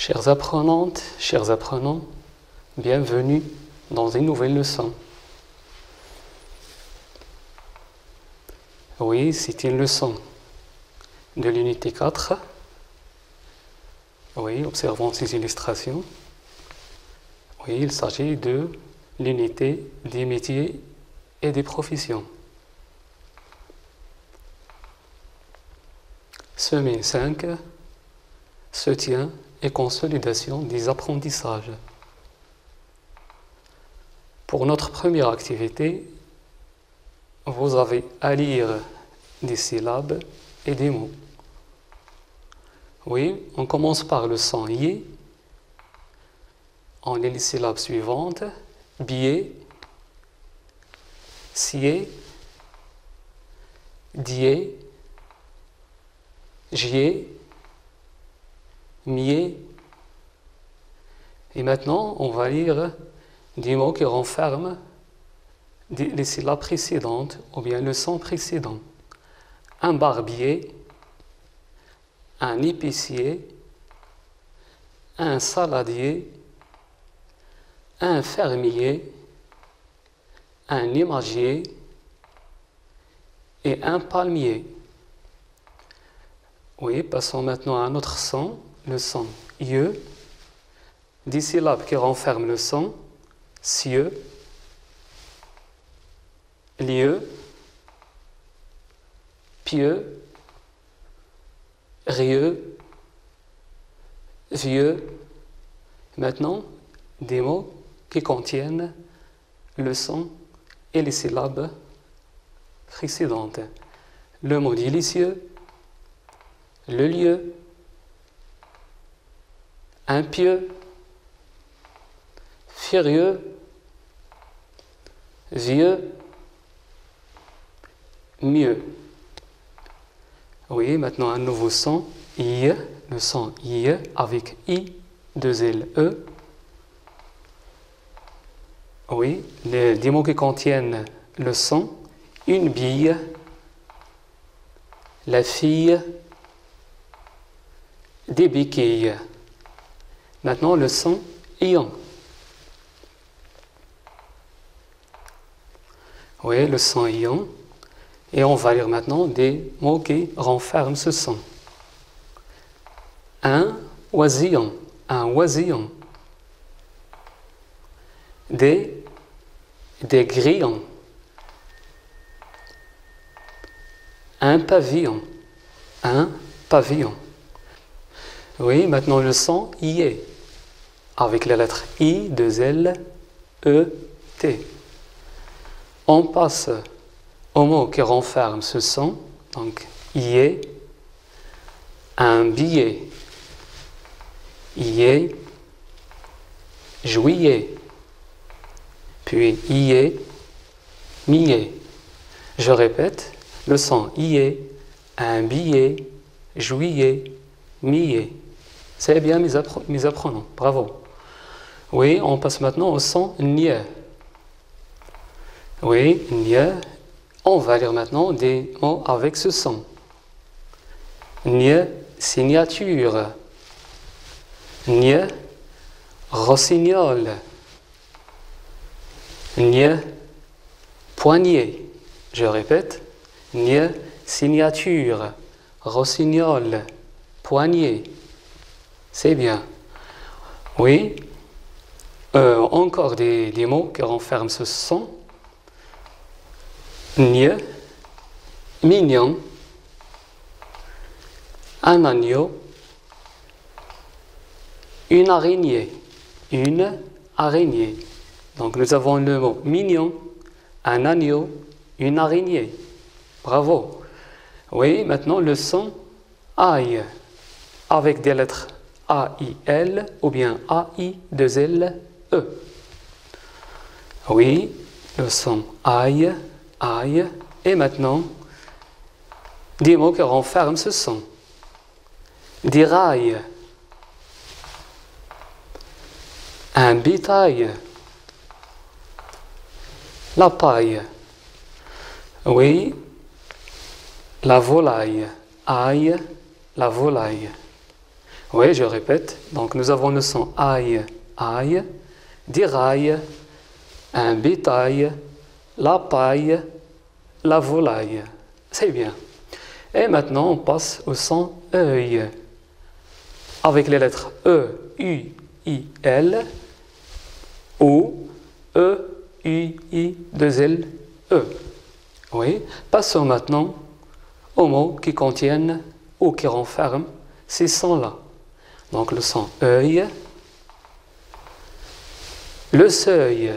Chères apprenantes, chers apprenants, bienvenue dans une nouvelle leçon. Oui, c'est une leçon de l'unité 4. Oui, observons ces illustrations. Oui, il s'agit de l'unité des métiers et des professions. Semaine 5, soutien et consolidation des apprentissages. Pour notre première activité, vous avez à lire des syllabes et des mots. Oui, on commence par le son yé. On lit les syllabes suivantes: bié, sié, dié, jié, mié. Et maintenant, on va lire des mots qui renferment les syllabes précédentes ou bien le son précédent. Un barbier, un épicier, un saladier, un fermier, un imagier et un palmier. Oui, passons maintenant à un autre son, le son ie. Des syllabes qui renferment le son cieux, lieu, pieux, rieux, vieux. Maintenant, des mots qui contiennent le son et les syllabes précédentes. Le mot délicieux, le lieu, impieux, furieux, vieux, mieux. Oui, maintenant un nouveau son, I, le son I avec I, 2 L, E. Oui, des mots qui contiennent le son, une bille, la fille, des béquilles. Maintenant le son ion. Oui, le son ion. Et on va lire maintenant des mots qui renferment ce son. Un oisillon, un oisillon. Des grillons. Un pavillon, un pavillon. Oui, maintenant le son I, avec la lettre I, 2 L, E, T. On passe au mot qui renferme ce son, donc I, un billet, I, juillet, puis I, millet. Je répète, le son I, un billet, juillet, millet. C'est bien mes apprenants, bravo. Oui, on passe maintenant au son nie. Oui, nie. On va lire maintenant des mots avec ce son. Nie, signature. Nie, rossignol. Nie, poignet. Je répète, nie, signature, rossignol, poignet. C'est bien. Oui, encore des mots qui renferment ce son. Nie, mignon, un agneau, une araignée, une araignée. Donc nous avons le mot mignon, un agneau, une araignée. Bravo. Oui, maintenant le son aïe, avec des lettres A-I-L ou bien A-I-2-L-E. Oui, le son aïe, aïe. Et maintenant, des mots qui renferment ce son. Des rails, un bétail, la paille. Oui, la volaille, aïe, la volaille. Oui, je répète. Donc, nous avons le son aïe, aïe, des rails, un bétail, la paille, la volaille. C'est bien. Et maintenant, on passe au son œil. Avec les lettres E, U, I, L, O, E, U, I, 2 L, E. Oui. Passons maintenant aux mots qui contiennent ou qui renferment ces sons-là. Donc le son œil, le seuil,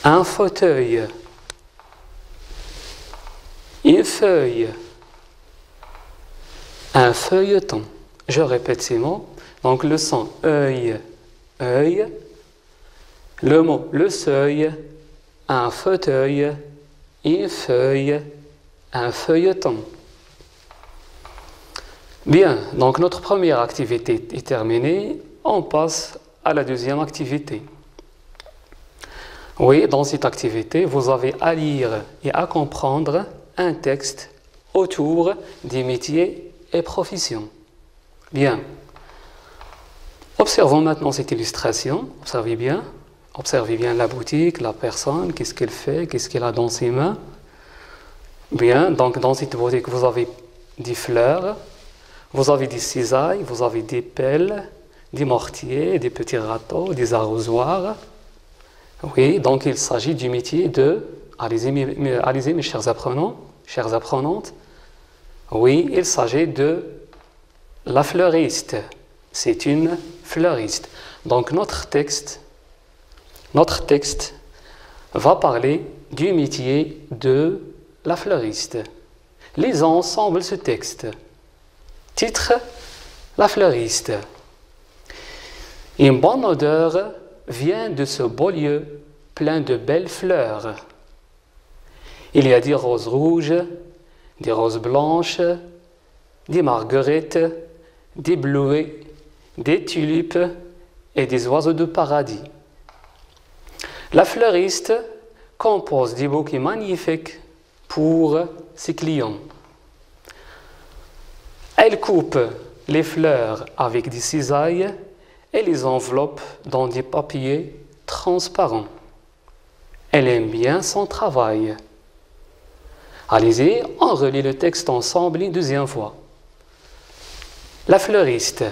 un fauteuil, une feuille, un feuilleton. Je répète ces mots. Donc le son œil, œil, le mot le seuil, un fauteuil, une feuille, un feuilleton. Bien, donc notre première activité est terminée. On passe à la deuxième activité. Oui, dans cette activité, vous avez à lire et à comprendre un texte autour des métiers et professions. Bien. Observons maintenant cette illustration. Observez bien. Observez bien la boutique, la personne, qu'est-ce qu'elle fait, qu'est-ce qu'elle a dans ses mains. Bien, donc dans cette boutique, vous avez des fleurs, vous avez des cisailles, vous avez des pelles, des mortiers, des petits râteaux, des arrosoirs. Oui, donc il s'agit du métier de... Allez-y mes chers apprenants, chères apprenantes. Oui, il s'agit de la fleuriste. C'est une fleuriste. Donc notre texte va parler du métier de la fleuriste. Lisons ensemble ce texte. Titre: La fleuriste. Une bonne odeur vient de ce beau lieu plein de belles fleurs. Il y a des roses rouges, des roses blanches, des marguerites, des bleuets, des tulipes et des oiseaux de paradis. La fleuriste compose des bouquets magnifiques pour ses clients. Elle coupe les fleurs avec des cisailles et les enveloppe dans des papiers transparents. Elle aime bien son travail. Allez-y, on relit le texte ensemble une deuxième fois. La fleuriste.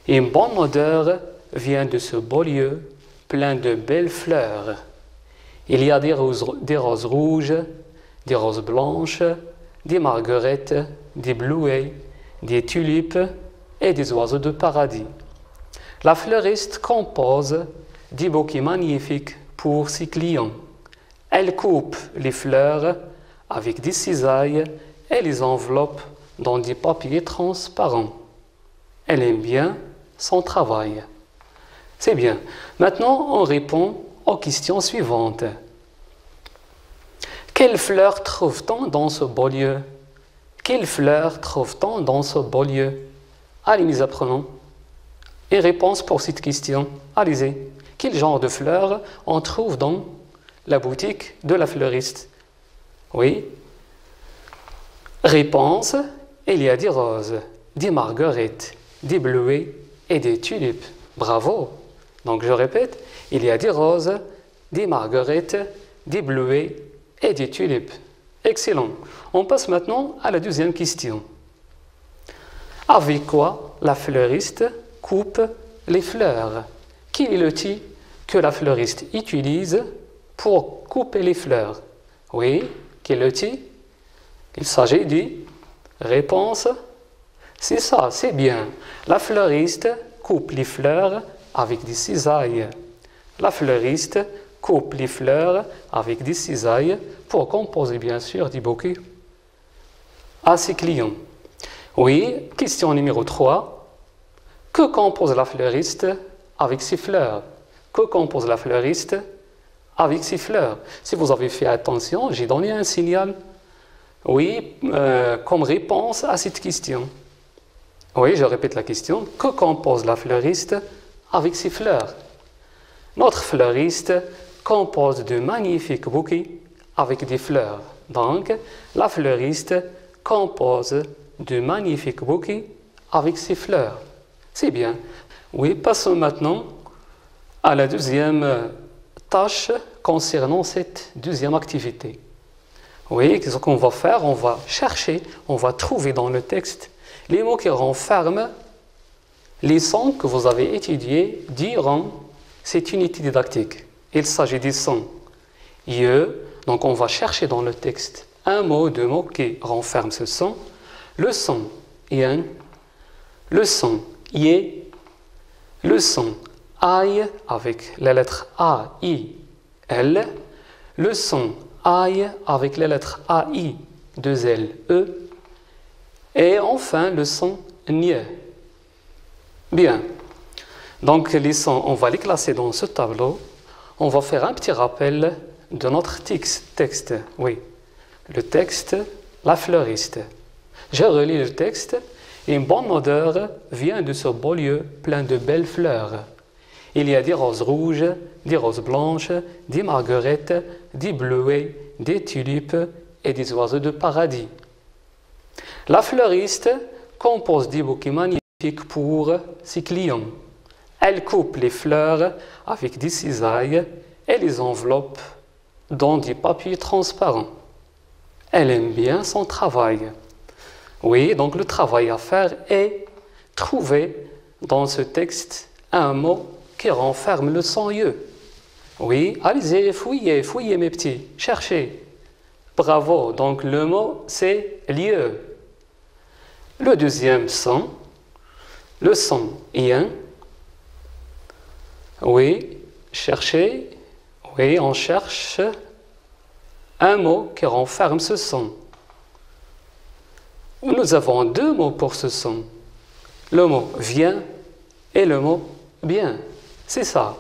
Une bonne odeur vient de ce beau lieu plein de belles fleurs. Il y a des roses rouges, des roses blanches, des marguerites, des bleuets, des tulipes et des oiseaux de paradis. La fleuriste compose des bouquets magnifiques pour ses clients. Elle coupe les fleurs avec des cisailles et les enveloppe dans des papiers transparents. Elle aime bien son travail. C'est bien. Maintenant, on répond aux questions suivantes. Quelles fleurs trouve-t-on dans ce beau lieu? Quelles fleurs trouve-t-on dans ce beau lieu? Allez, nous apprenons. Et réponse pour cette question. Allez-y. Quel genre de fleurs on trouve dans la boutique de la fleuriste? Oui. Réponse: il y a des roses, des marguerites, des bleuets et des tulipes. Bravo. Donc je répète, il y a des roses, des marguerites, des bleuets et des tulipes. Excellent. On passe maintenant à la deuxième question. Avec quoi la fleuriste coupe les fleurs? Quel est l'outil que la fleuriste utilise pour couper les fleurs? Oui, quel outil? Il s'agit du... Réponse: c'est ça, c'est bien. La fleuriste coupe les fleurs avec des cisailles. La fleuriste coupe les fleurs avec des cisailles pour composer bien sûr des bouquets à ses clients. Oui, question numéro 3. Que compose la fleuriste avec ses fleurs? Que compose la fleuriste avec ses fleurs? Si vous avez fait attention, j'ai donné un signal. Oui, comme réponse à cette question. Oui, je répète la question. Que compose la fleuriste avec ses fleurs? Notre fleuriste compose de magnifiques bouquets avec des fleurs. Donc, la fleuriste compose de magnifiques bouquets avec ses fleurs. C'est bien. Oui, passons maintenant à la deuxième tâche concernant cette deuxième activité. Oui, ce qu'on va faire, on va chercher, on va trouver dans le texte les mots qui renferment les sons que vous avez étudiés durant cette unité didactique. Il s'agit des sons IE, donc on va chercher dans le texte un mot, deux mots qui renferment ce son. Le son IEN, le son IE, le son AI avec la lettre A, I, L, le son AI avec les lettres AI, 2 L, E, et enfin le son NIE. Bien, donc les sons, on va les classer dans ce tableau. On va faire un petit rappel de notre texte. Oui, le texte, la fleuriste. Je relis le texte. Une bonne odeur vient de ce beau lieu plein de belles fleurs. Il y a des roses rouges, des roses blanches, des marguerites, des bleuets, des tulipes et des oiseaux de paradis. La fleuriste compose des bouquets magnifiques pour ses clients. Elle coupe les fleurs avec des cisailles et les enveloppe dans des papiers transparents. Elle aime bien son travail. Oui, donc le travail à faire est trouver dans ce texte un mot qui renferme le son IE. Oui, allez-y, fouillez, fouillez mes petits, cherchez. Bravo, donc le mot c'est l'IE. Le deuxième son, le son IEN. Oui, cherchez, oui, on cherche un mot qui renferme ce son. Nous avons deux mots pour ce son. Le mot vient et le mot bien. C'est ça.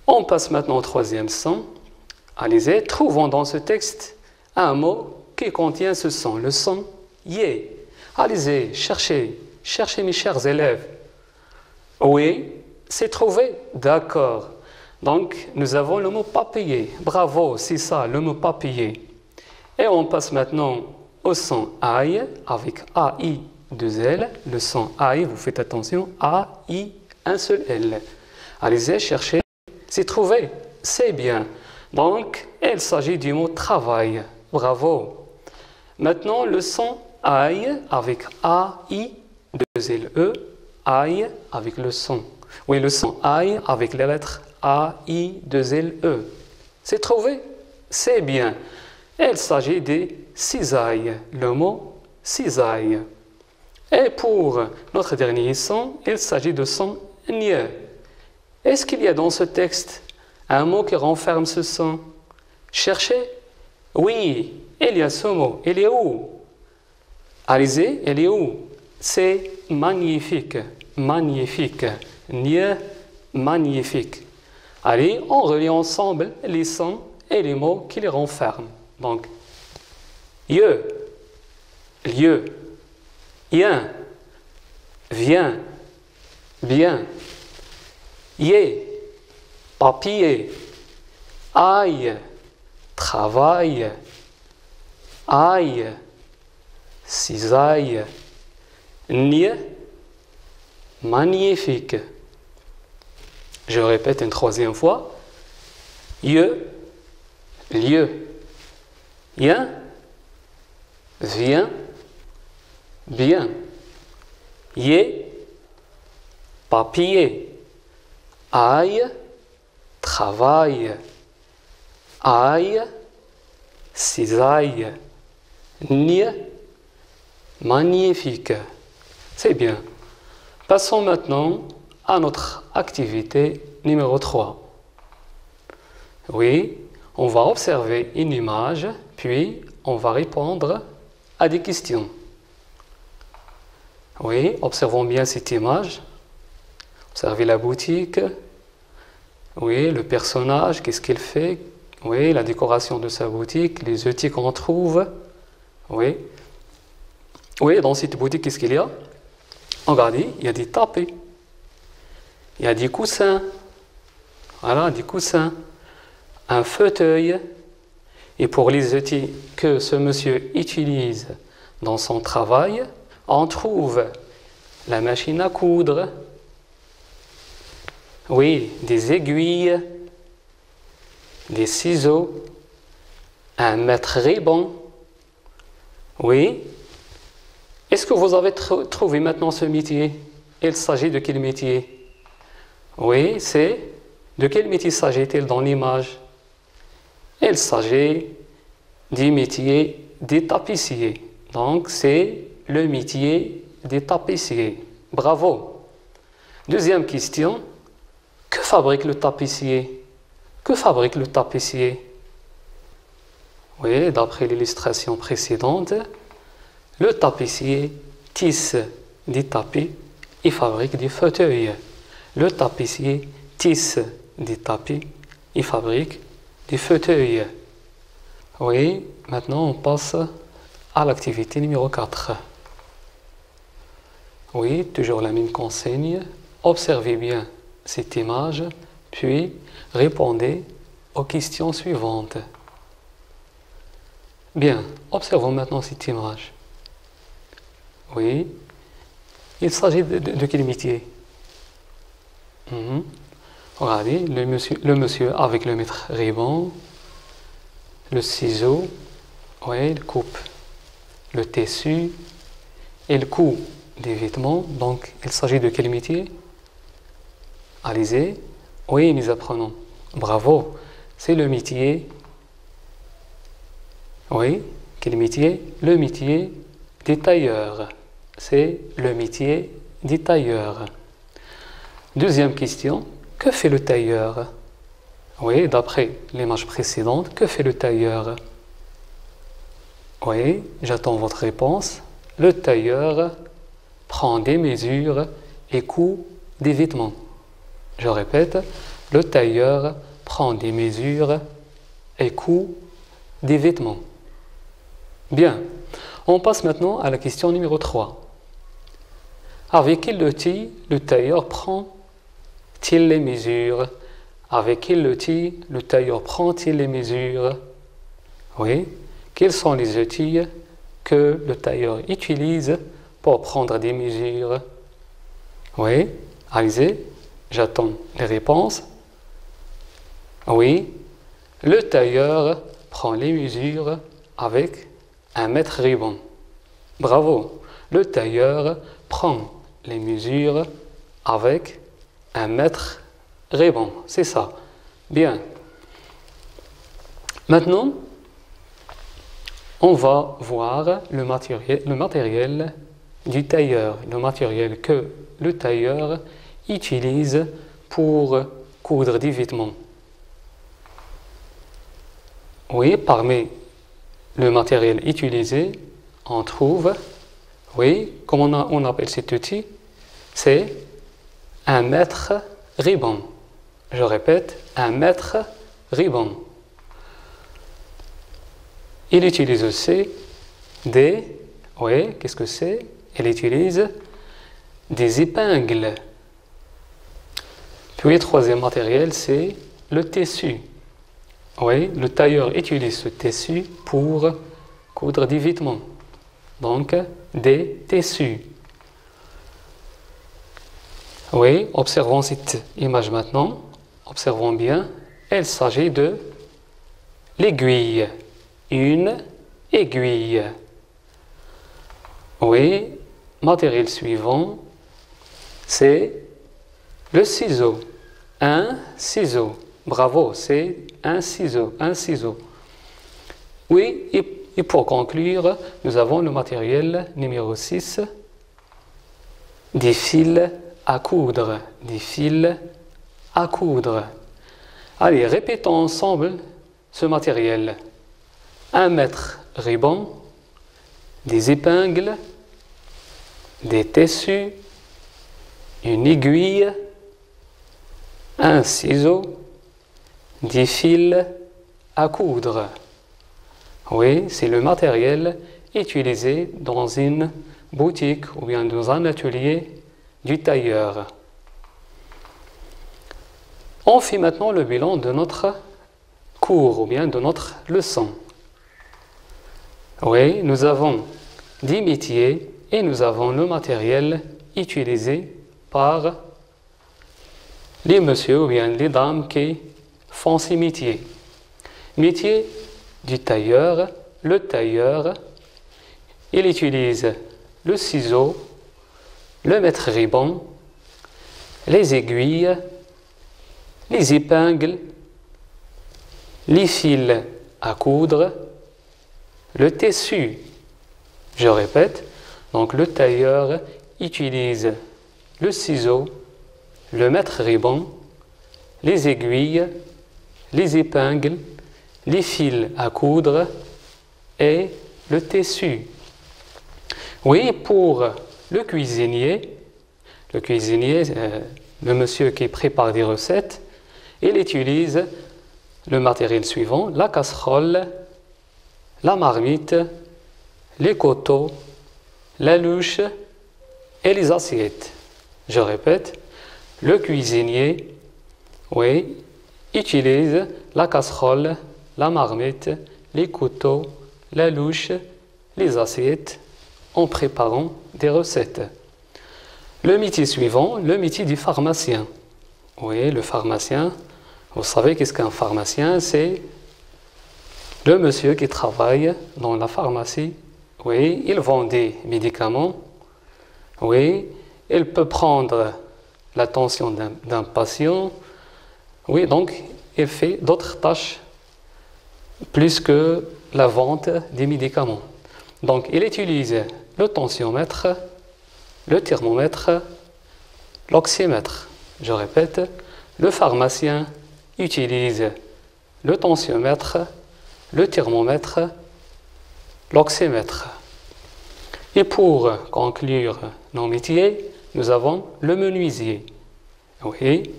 On passe maintenant au troisième son. Allez-y, trouvons dans ce texte un mot qui contient ce son, le son yé. Allez-y, cherchez mes chers élèves. Oui, c'est trouvé. D'accord. Donc, nous avons le mot papier. Bravo, c'est ça, le mot papier. Et on passe maintenant au son AI avec AI, 2 L. Le son AI, vous faites attention, AI, un seul L. Allez-y, cherchez. C'est trouvé. C'est bien. Donc, il s'agit du mot travail. Bravo. Maintenant, le son AI avec AI, 2 L, E. AI avec le son. Oui, le son AI avec les lettres AI, 2 L, E. C'est trouvé? C'est bien. Il s'agit des cisailles, le mot cisaille. Et pour notre dernier son, il s'agit de son NIE. Est-ce qu'il y a dans ce texte un mot qui renferme ce son? Cherchez. Oui, il y a ce mot. Il est où? Allez-y, il est où? C'est magnifique. Magnifique. NIE, magnifique. Allez, on relie ensemble les sons et les mots qui les renferment. Donc, lieu, yen, vient, bien, yé, papier, aille, travail, aille, cisaille, nie, magnifique. Je répète une troisième fois. Lieu, yen, vient, bien, yé, papier, aille, travail, aille, cisaille, nie, magnifique. C'est bien. Passons maintenant à notre activité numéro 3. Oui, on va observer une image, puis on va répondre à des questions. Oui, observons bien cette image. Observez la boutique. Oui, le personnage, qu'est-ce qu'il fait? Oui, la décoration de sa boutique, les outils qu'on trouve. Oui. Oui, dans cette boutique, qu'est-ce qu'il y a? Regardez, il y a des tapis. Il y a des coussins. Voilà, des coussins. Un fauteuil. Et pour les outils que ce monsieur utilise dans son travail, on trouve la machine à coudre. Oui, des aiguilles, des ciseaux, un mètre-ruban. Oui. Est-ce que vous avez trouvé maintenant ce métier? Il s'agit de quel métier? Oui, c'est... De quel métier s'agit-il dans l'image? Il s'agit du métier des tapissiers. Donc, c'est le métier des tapissiers. Bravo. Deuxième question. Que fabrique le tapissier? Que fabrique le tapissier? Oui, d'après l'illustration précédente, le tapissier tisse des tapis et fabrique des fauteuils. Le tapissier tisse des tapis et fabrique des fauteuils. Oui, maintenant on passe à l'activité numéro 4. Oui, toujours la même consigne. Observez bien cette image, puis répondez aux questions suivantes. Bien, observons maintenant cette image. Oui, il s'agit de quel métier? Regardez, le monsieur avec le mètre-ruban, le ciseau, oui, il coupe le tissu, il coud des vêtements. Donc, il s'agit de quel métier? Allez-y. Oui, nous apprenons. Bravo. C'est le métier. Oui, quel métier? Le métier des tailleurs. C'est le métier des tailleurs. Deuxième question. Que fait le tailleur? Oui, d'après l'image précédente, que fait le tailleur? Oui, j'attends votre réponse. Le tailleur prend des mesures et coud des vêtements. Je répète, le tailleur prend des mesures et coud des vêtements. Bien, on passe maintenant à la question numéro 3. Avec quel outil le tailleur prend-il les mesures? Avec quel outil le tailleur prend-il les mesures? Oui, quels sont les outils que le tailleur utilise pour prendre des mesures? Oui, allez-y, j'attends les réponses. Oui, le tailleur prend les mesures avec un mètre-ruban. Bravo, le tailleur prend les mesures avec un mètre-ruban. C'est ça. Bien. Maintenant, on va voir le matériel du tailleur, le matériel que le tailleur utilise pour coudre des vêtements. Oui, parmi le matériel utilisé, on trouve, oui, comment on appelle cet outil? C'est un mètre-ruban. Je répète, un mètre-ruban. Il utilise aussi oui, qu'est-ce que c'est? Il utilise des épingles. Puis le troisième matériel, c'est le tissu. Oui, le tailleur utilise ce tissu pour coudre des vêtements. Donc, des tissus. Oui, observons cette image maintenant. Observons bien. Il s'agit de l'aiguille. Une aiguille. Oui, matériel suivant, c'est le ciseau. Un ciseau. Bravo, c'est un ciseau. Un ciseau. Oui, et pour conclure, nous avons le matériel numéro 6, des fils à coudre. Des fils à coudre. Allez, répétons ensemble ce matériel. Un mètre-ruban, des épingles, des tissus, une aiguille, un ciseau, des fils à coudre. Oui, c'est le matériel utilisé dans une boutique ou bien dans un atelier du tailleur. On fait maintenant le bilan de notre cours ou bien de notre leçon. Oui, nous avons 10 métiers et nous avons le matériel utilisés par les messieurs ou bien les dames qui font ces métiers. Métier du tailleur, le tailleur, il utilise le ciseau, le mètre-ruban, les aiguilles, les épingles, les fils à coudre, le tissu. Je répète, donc le tailleur utilise le ciseau, le mètre-ruban, les aiguilles, les épingles, les fils à coudre et le tissu. Oui, pour le cuisinier, le monsieur qui prépare des recettes, il utilise le matériel suivant: la casserole, la marmite, les couteaux, la louche et les assiettes. Je répète, le cuisinier, oui, utilise la casserole, la marmite, les couteaux, la louche, les assiettes en préparant des recettes. Le métier suivant, le métier du pharmacien. Oui, le pharmacien, vous savez qu'est-ce qu'un pharmacien? C'est le monsieur qui travaille dans la pharmacie. Oui, il vend des médicaments. Oui, il peut prendre l'attention d'un patient. Oui, donc il fait d'autres tâches plus que la vente des médicaments. Donc il utilise le tensiomètre, le thermomètre, l'oxymètre. Je répète, le pharmacien utilise le tensiomètre, le thermomètre, l'oxymètre. Et pour conclure nos métiers, nous avons le menuisier. Oui,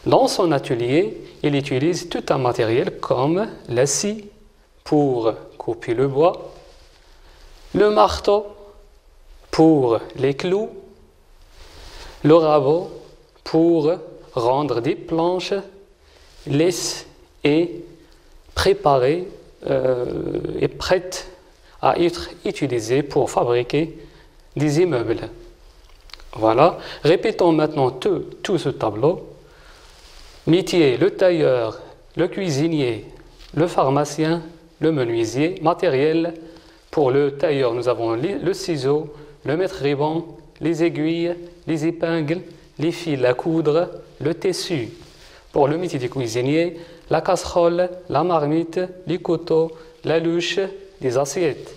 dans son atelier, il utilise tout un matériel comme la scie pour couper le bois, le marteau pour les clous, le rabot pour rendre des planches lisses et préparées et prêtes à être utilisées pour fabriquer des immeubles. Voilà, répétons maintenant tout ce tableau. Métier, le tailleur, le cuisinier, le pharmacien, le menuisier. Matériel, pour le tailleur, nous avons le ciseau, le mètre-ruban, les aiguilles, les épingles, les fils à coudre, le tissu. Pour le métier du cuisinier, la casserole, la marmite, les couteaux, la louche, les assiettes.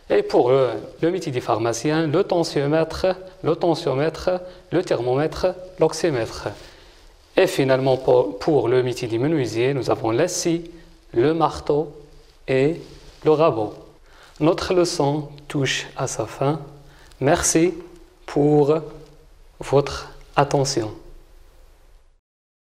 Et pour le métier du pharmacien, le tensiomètre, le thermomètre, l'oxymètre. Et finalement, pour le métier du menuisier, nous avons la scie, le marteau et le rabot. Notre leçon touche à sa fin. Merci pour votre attention.